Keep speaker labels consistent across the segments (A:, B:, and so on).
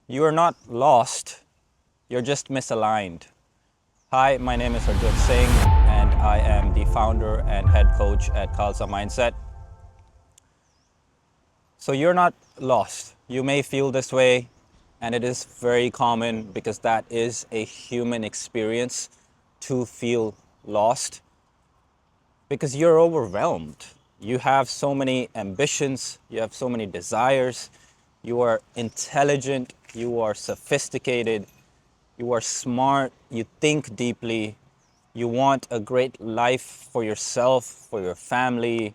A: You are not lost, you're just misaligned. Hi, my name is Harjit Singh, and I am the founder and head coach at Khalsa Mindset. So you're not lost. You may feel this way, and it is very common because that is a human experience to feel lost because you're overwhelmed. You have so many ambitions, you have so many desires, you are intelligent, you are sophisticated, you are smart, you think deeply, you want a great life for yourself, for your family,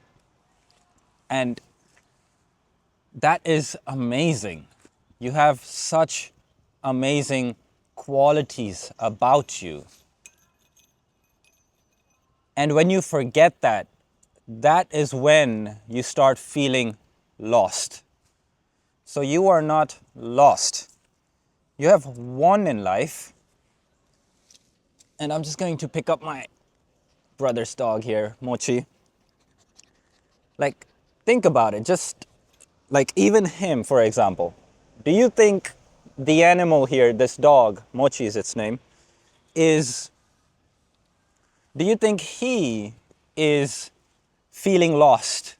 A: and that is amazing. You have such amazing qualities about you. And when you forget that, that is when you start feeling lost. So you are not lost. You have won in life. And I'm just going to pick up my brother's dog here, Mochi. Like, think about it. Just like even him, for example. Do you think the animal here, this dog, Mochi is its name, is, do you think he is feeling lost?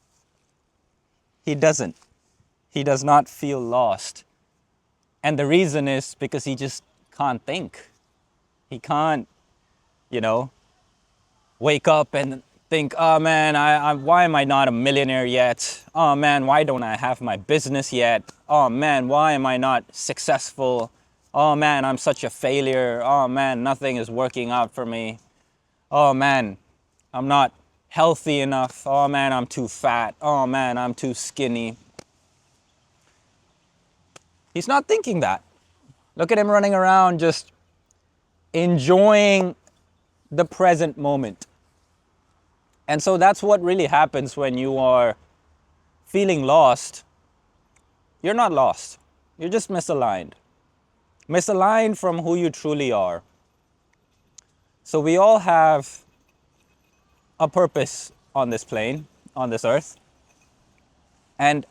A: He doesn't. He does not feel lost. And the reason is because he just can't think. He can't, you know, wake up and think, oh man, why am I not a millionaire yet? Oh man, why don't I have my business yet? Oh man, why am I not successful? Oh man, I'm such a failure. Oh man, nothing is working out for me. Oh man, I'm not healthy enough. Oh man, I'm too fat. Oh man, I'm too skinny. He's not thinking that. Look at him running around just enjoying the present moment. And so that's what really happens when you are feeling lost. You're not lost. You're just misaligned. Misaligned from who you truly are. So we all have a purpose on this plane, on this earth. And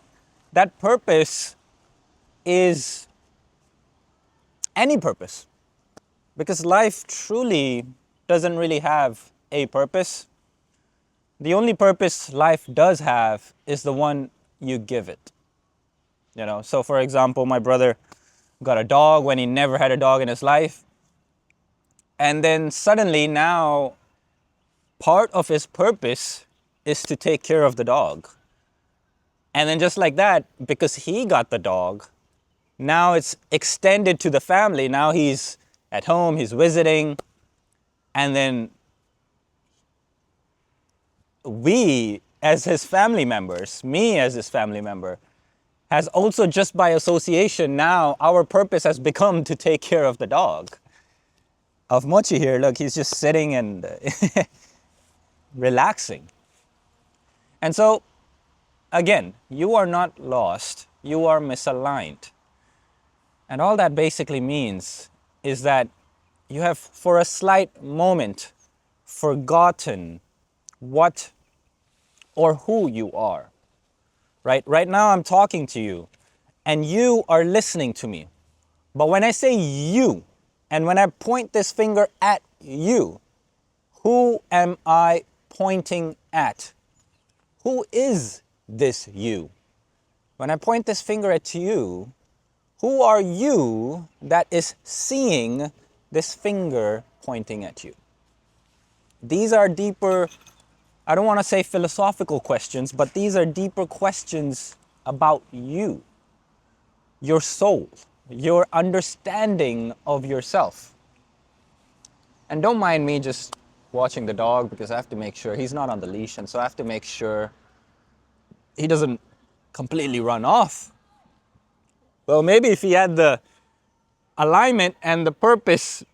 A: that purpose is any purpose. Because life truly doesn't really have a purpose. The only purpose life does have is the one you give it. So for example, my brother got a dog when he never had a dog in his life. And then suddenly now part of his purpose is to take care of the dog. And then just like that, because he got the dog, now it's extended to the family. Now he's at home, he's visiting, and then we as his family members, me as his family member, has also just by association now our purpose has become to take care of the dog. Of Mochi here, look, he's just sitting and relaxing. And so, again, you are not lost, you are misaligned. And all that basically means is that you have, for a slight moment, forgotten what or who you are. Right now, I'm talking to you, and you are listening to me. But when I say you, and when I point this finger at you, who am I pointing at? Who is this you? When I point this finger at you, who are you that is seeing this finger pointing at you? These are deeper, I don't want to say philosophical questions, but these are deeper questions about you, your soul, your understanding of yourself. And don't mind me just watching the dog because I have to make sure he's not on the leash, and so I have to make sure he doesn't completely run off. Well, maybe if he had the alignment and the purpose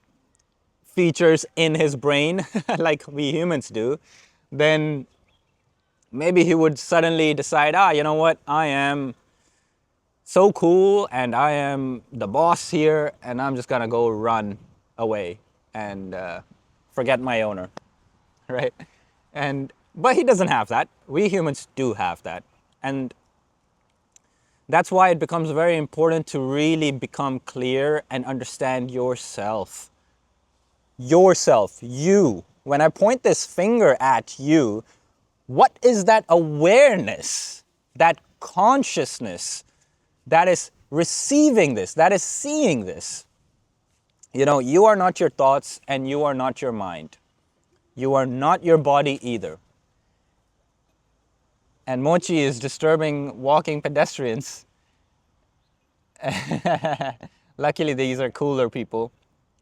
A: features in his brain, like we humans do, then maybe he would suddenly decide, you know what, I am so cool and I am the boss here and I'm just gonna go run away and forget my owner, right? But he doesn't have that. We humans do have that. And That's why it becomes very important to really become clear and understand yourself. Yourself, you. When I point this finger at you, what is that awareness, that consciousness that is receiving this, that is seeing this? You know, you are not your thoughts and you are not your mind. You are not your body either. And Mochi is disturbing walking pedestrians. Luckily, these are cooler people,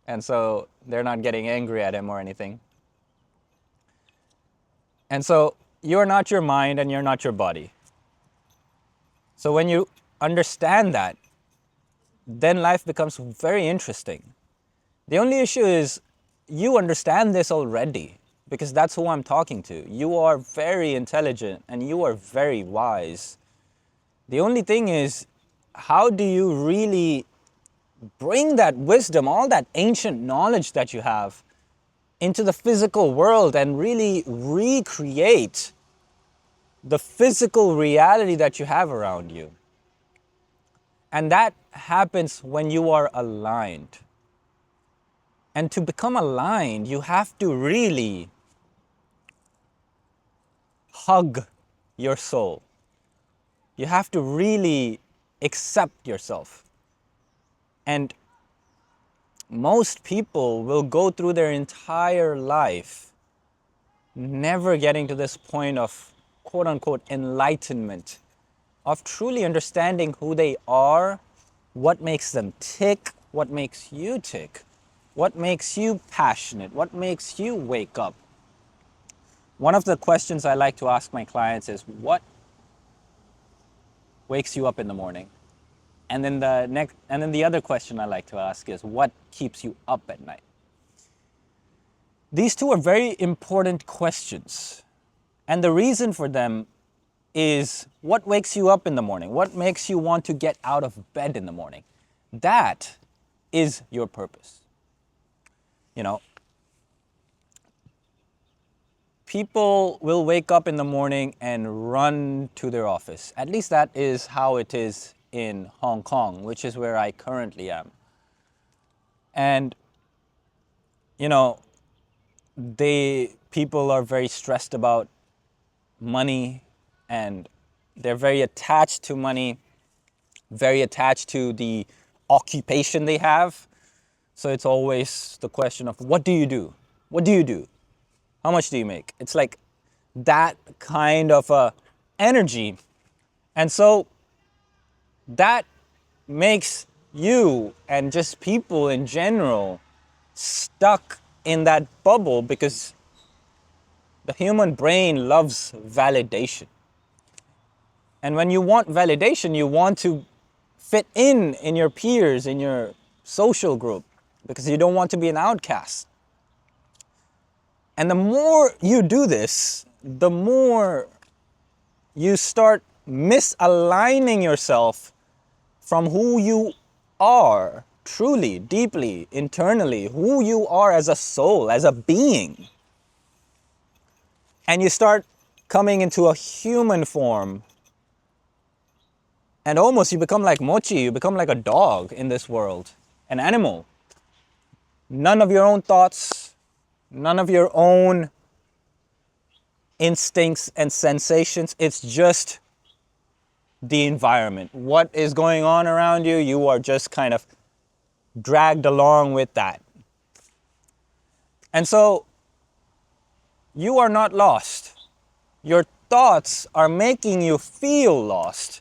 A: and so they're not getting angry at him or anything. And so you're not your mind and you're not your body. So when you understand that, then life becomes very interesting. The only issue is you understand this already because that's who I'm talking to. You are very intelligent and you are very wise. The only thing is, how do you really bring that wisdom, all that ancient knowledge that you have, into the physical world and really recreate the physical reality that you have around you? And that happens when you are aligned. And to become aligned, you have to really hug your soul. You have to really accept yourself. And most people will go through their entire life never getting to this point of quote unquote enlightenment, of truly understanding who they are, what makes them tick, what makes you tick, what makes you passionate, what makes you wake up. One of the questions I like to ask my clients is, what wakes you up in the morning? And then the other question I like to ask is, what keeps you up at night? These two are very important questions. And the reason for them is, what wakes you up in the morning? What makes you want to get out of bed in the morning? That is your purpose. You know, people will wake up in the morning and run to their office. At least that is how it is in Hong Kong, which is where I currently am. And, you know, people are very stressed about money, and they're very attached to money, very attached to the occupation they have. So it's always the question of, what do you do? What do you do? How much do you make? It's like that kind of energy. And so that makes you and just people in general stuck in that bubble, because the human brain loves validation. And when you want validation, you want to fit in your peers, in your social group, because you don't want to be an outcast. And the more you do this, the more you start misaligning yourself from who you are, truly, deeply, internally, who you are as a soul, as a being. And you start coming into a human form. And almost you become like Mochi, you become like a dog in this world, an animal. None of your own thoughts, none of your own instincts and sensations. It's just the environment. What is going on around you, you are just kind of dragged along with that. And so you are not lost. Your thoughts are making you feel lost,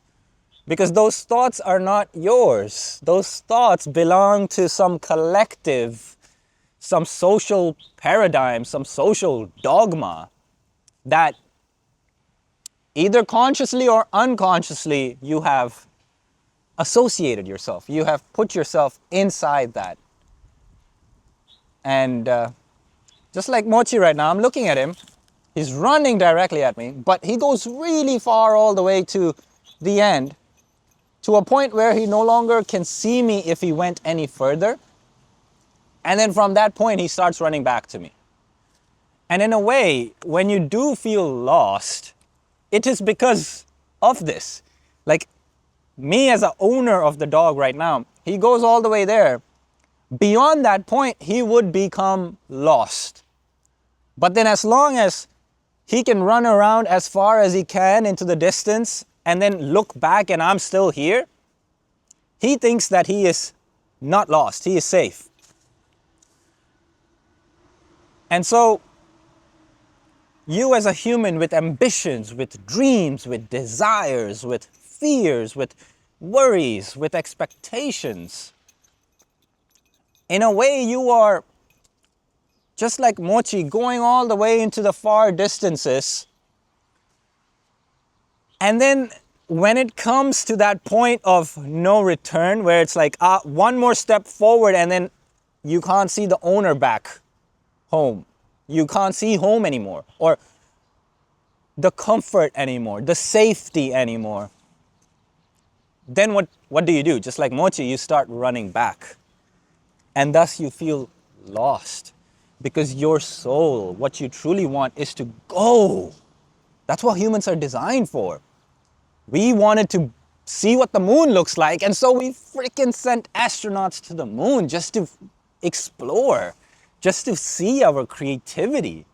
A: because those thoughts are not yours. Those thoughts belong to some collective, some social paradigm, some social dogma that either consciously or unconsciously you have associated yourself. You have put yourself inside that. And just like Mochi right now, I'm looking at him. He's running directly at me, but he goes really far all the way to the end, to a point where he no longer can see me if he went any further. And then from that point, he starts running back to me. And in a way, when you do feel lost, it is because of this. Like, me as a owner of the dog right now, he goes all the way there. Beyond that point, he would become lost. But then as long as he can run around as far as he can into the distance and then look back and I'm still here, he thinks that he is not lost, he is safe. And so you as a human with ambitions, with dreams, with desires, with fears, with worries, with expectations, in a way you are just like Mochi, going all the way into the far distances. And then when it comes to that point of no return, where it's like one more step forward and then you can't see the owner back home. You can't see home anymore, or the comfort anymore, the safety anymore. Then what do you do? Just like Mochi, you start running back. And thus you feel lost. Because your soul, what you truly want is to go. That's what humans are designed for. We wanted to see what the moon looks like, and so we freaking sent astronauts to the moon just to explore, just to see our creativity.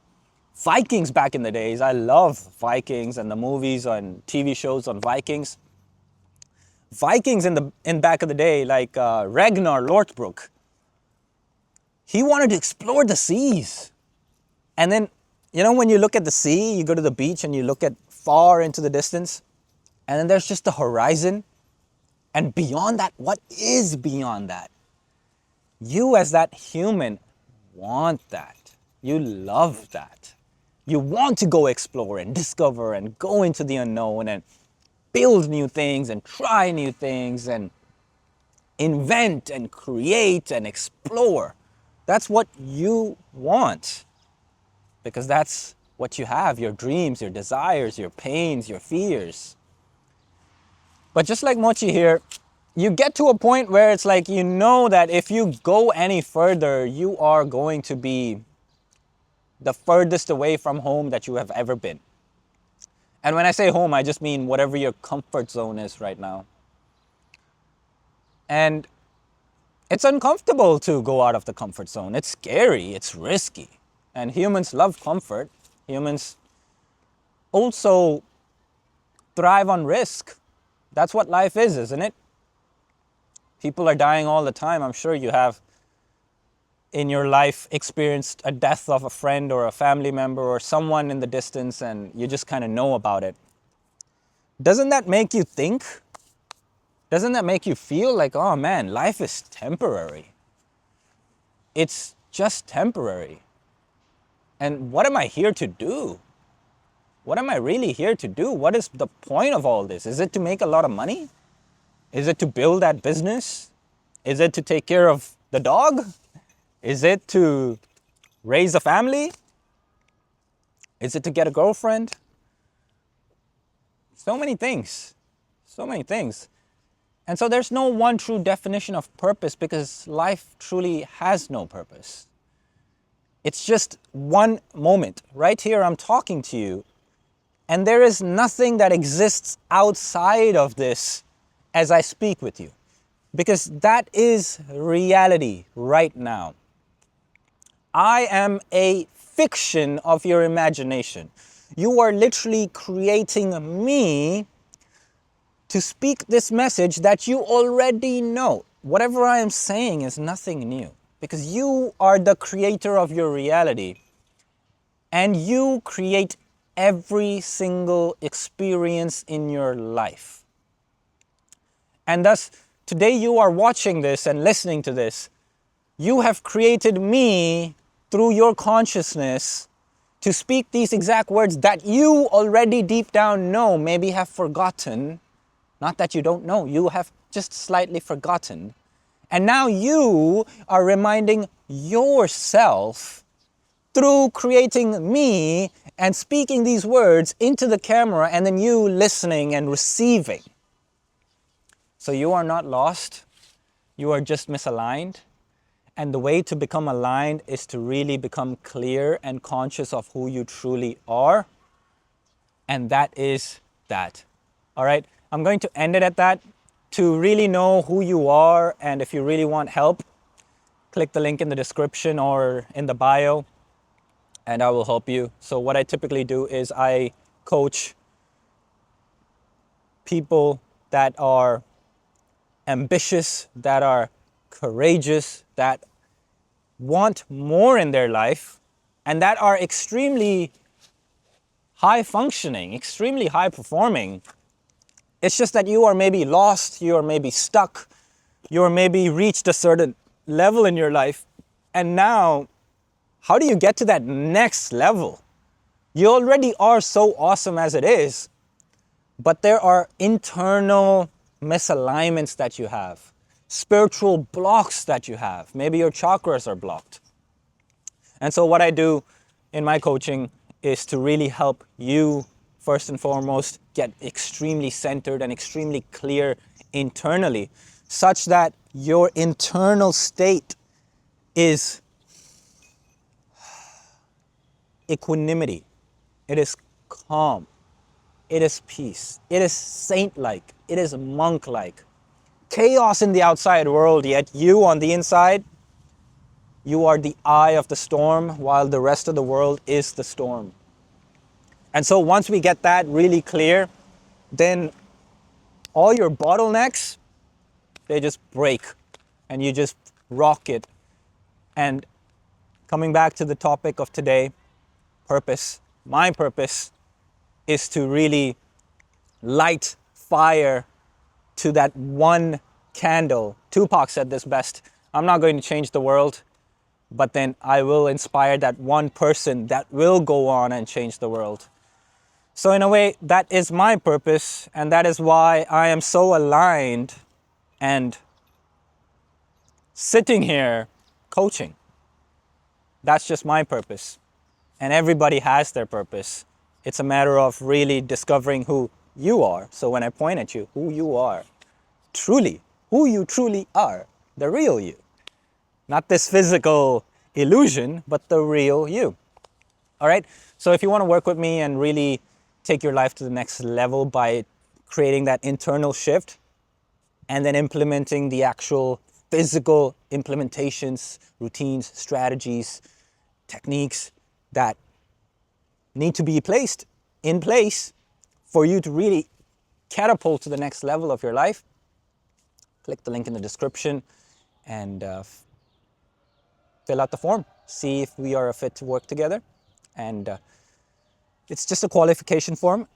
A: Vikings back in the days, I love Vikings and the movies and TV shows on Vikings. Vikings in back of the day, like Ragnar Lothbrok, he wanted to explore the seas. And then, you know, when you look at the sea, you go to the beach and you look at far into the distance, and then there's just the horizon. And beyond that, what is beyond that? You as that human want that. You love that. You want to go explore and discover and go into the unknown and build new things and try new things and invent and create and explore. That's what you want, because that's what you have, your dreams, your desires, your pains, your fears. But just like Mochi here, you get to a point where it's like, you know that if you go any further, you are going to be the furthest away from home that you have ever been. And when I say home, I just mean whatever your comfort zone is right now. And it's uncomfortable to go out of the comfort zone. It's scary, it's risky. And humans love comfort. Humans also thrive on risk. That's what life is, isn't it? People are dying all the time. I'm sure you have in your life experienced a death of a friend or a family member or someone in the distance, and you just kind of know about it. Doesn't that make you think? Doesn't that make you feel like, oh man, life is temporary? It's just temporary. And what am I here to do? What am I really here to do? What is the point of all this? Is it to make a lot of money? Is it to build that business? Is it to take care of the dog? Is it to raise a family? Is it to get a girlfriend? So many things. So many things. And so there's no one true definition of purpose, because life truly has no purpose. It's just one moment. Right here, I'm talking to you, and there is nothing that exists outside of this as I speak with you, because that is reality right now. I am a fiction of your imagination. You are literally creating me to speak this message that you already know. Whatever I am saying is nothing new, because you are the creator of your reality, and you create every single experience in your life. And thus, today you are watching this and listening to this. You have created me through your consciousness to speak these exact words that you already deep down know, maybe have forgotten. Not that you don't know, you have just slightly forgotten. And now you are reminding yourself through creating me and speaking these words into the camera, and then you listening and receiving. So you are not lost, you are just misaligned. And the way to become aligned is to really become clear and conscious of who you truly are. And that is that. All right, I'm going to end it at that. To really know who you are, and if you really want help, click the link in the description or in the bio and I will help you. So what I typically do is I coach people that are ambitious, that are courageous, that want more in their life, and that are extremely high functioning, extremely high performing. It's just that you are maybe lost, you are maybe stuck, you are maybe reached a certain level in your life. And now, how do you get to that next level? You already are so awesome as it is, but there are internal misalignments that you have, spiritual blocks that you have. Maybe your chakras are blocked. And so what I do in my coaching is to really help you, first and foremost, get extremely centered and extremely clear internally, such that your internal state is equanimity. It is calm. It is peace. It is saint-like. It is monk-like. Chaos in the outside world, yet you on the inside, you are the eye of the storm while the rest of the world is the storm. And so once we get that really clear, then all your bottlenecks, they just break and you just rock it. And coming back to the topic of today, purpose, my purpose is to really light fire to that one candle. Tupac said this best: I'm not going to change the world, but then I will inspire that one person that will go on and change the world. So in a way, that is my purpose, and that is why I am so aligned and sitting here coaching. That's just my purpose. And everybody has their purpose. It's a matter of really discovering who you are. So when I point at you, who you are, truly, who you truly are, the real you. Not this physical illusion, but the real you. All right? So if you want to work with me and really take your life to the next level by creating that internal shift and then implementing the actual physical implementations, routines, strategies, techniques that need to be placed in place for you to really catapult to the next level of your life, click the link in the description and fill out the form. See if we are a fit to work together. And it's just a qualification form.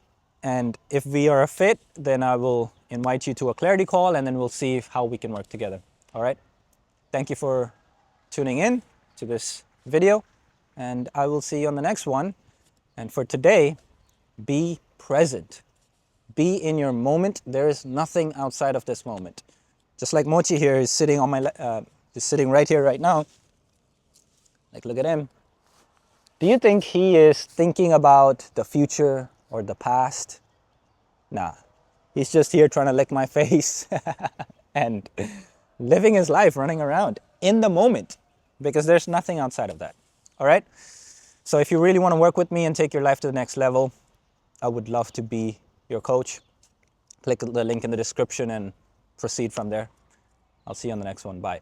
A: And if we are a fit, then I will invite you to a clarity call and then we'll see how we can work together. All right? Thank you for tuning in to this video and I will see you on the next one. And for today, be present. Be in your moment. There is nothing outside of this moment. Just like Mochi here is sitting on my, is sitting right here right now. Like, look at him. Do you think he is thinking about the future or the past? Nah, he's just here trying to lick my face and living his life, running around in the moment, because there's nothing outside of that. All right? So if you really want to work with me and take your life to the next level, I would love to be your coach. Click the link in the description and proceed from there. I'll see you on the next one. Bye.